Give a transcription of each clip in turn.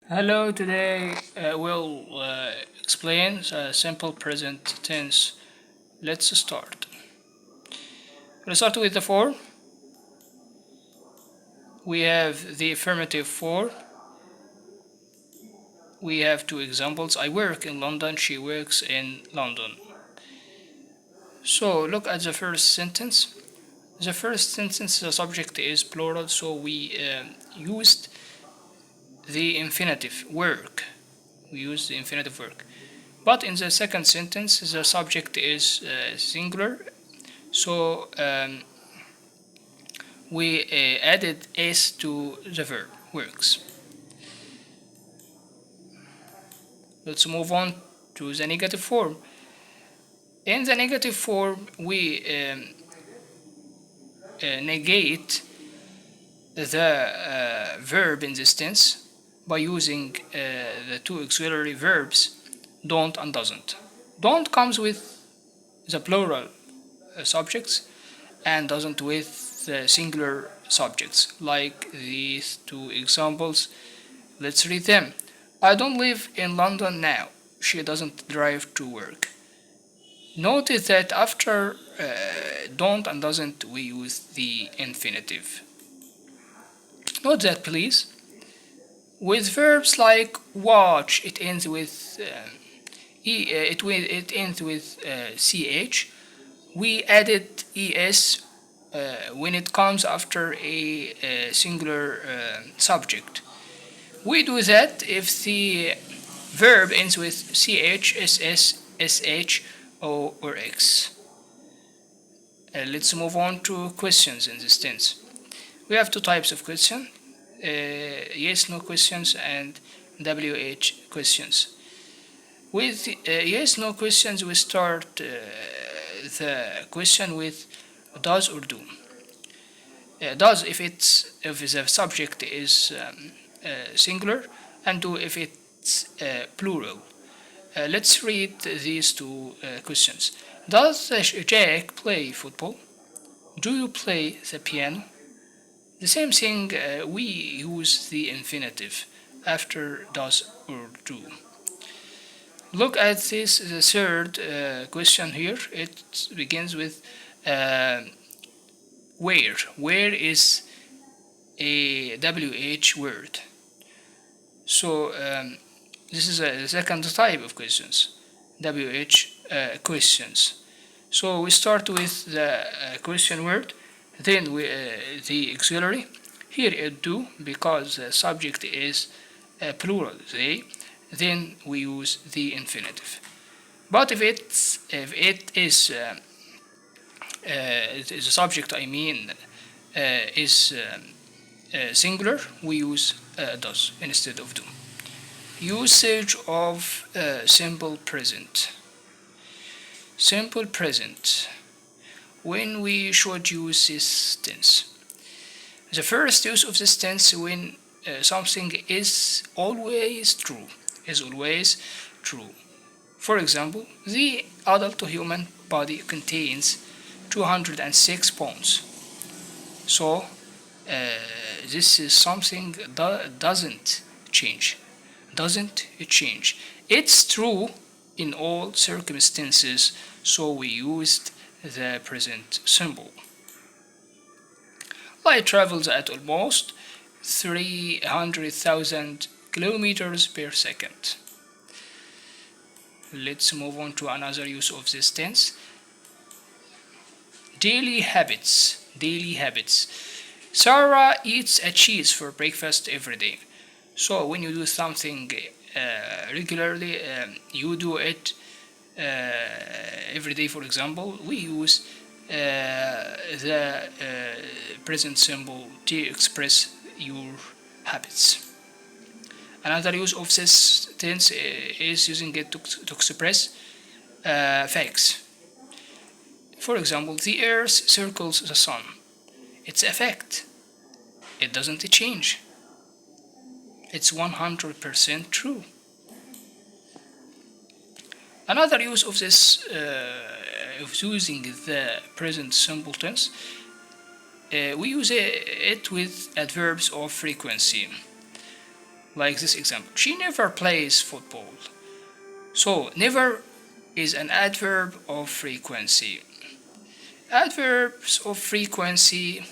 Hello, today we'll explain the simple present tense. Let's start. Let's start with the form. We have the affirmative form. We have two examples. I work in London, she works in London. So look at the first sentence. The first sentence, the subject is plural, so we used the infinitive work. We use the infinitive work. But in the second sentence, the subject is singular, so we added s to the verb works. Let's move on to the negative form. In the negative form, we negate the verb in this tense by using the two auxiliary verbs don't and doesn't. Don't comes with the plural subjects and doesn't with the singular subjects, like these two examples. Let's read them. I don't live in London now. She doesn't drive to work. Notice that after don't and doesn't we use the infinitive. Note that, please. With verbs like watch, it ends with it ends with ch. We added es when it comes after a singular subject. We do that if the verb ends with ch, ss, sh, o, or x. Let's move on to questions in this tense. We have two types of question: yes, no questions and WH questions. With yes, no questions, we start the question with does or do. Does if the subject is singular, and do if it's plural. Let's read these two questions. Does Jack play football? Do you play the piano? The same thing, we use the infinitive after does or do. Look at this, the third question here. It begins with where. Where is a WH word. So this is a second type of questions, WH questions. So we start with the question word, then the auxiliary. Here it do because the subject is plural they. Then we use the infinitive. But if it is the subject, I mean, is singular, we use does instead of do. Usage of simple present. Simple present. When we should use this tense. The first use of this tense when something is always true. Is always true. For example, the adult human body contains 206 pounds. So this is something that doesn't change. Doesn't change. It's true in all circumstances, so we used the present symbol. Light travels at almost 300,000 kilometers per second. Let's move on to another use of this tense. Daily habits. Daily habits. Sarah eats a cheese for breakfast every day. So when you do something regularly, you do it every day. For example, we use the present symbol to express your habits. Another use of this tense is using it to express facts. For example, the earth circles the sun. It's a fact. It doesn't change. It's 100% true. Another use of this of using the present simple tense, we use it with adverbs of frequency. like this example. She never plays football. So never is an adverb of frequency. Adverbs of frequency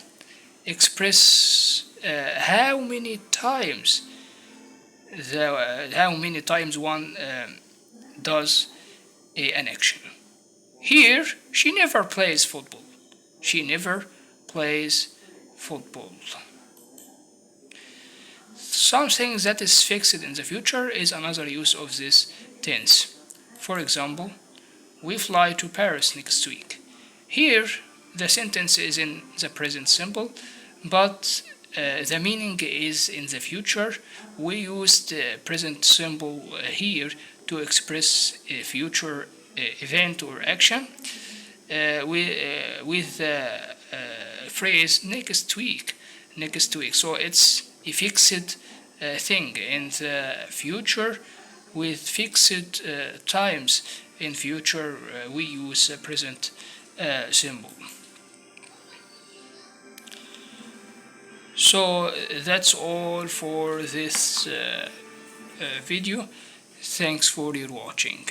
express how many times one does an action. Here, she never plays football. She never plays football. Something that is fixed in the future is another use of this tense. For example, we fly to Paris next week. Here, the sentence is in the present simple, but the meaning is in the future. We used the present simple here to express a future event or action with the phrase next week. So it's a fixed thing in the future with fixed times. In future, we use the present symbol. So that's all for this video. Thanks for your watching.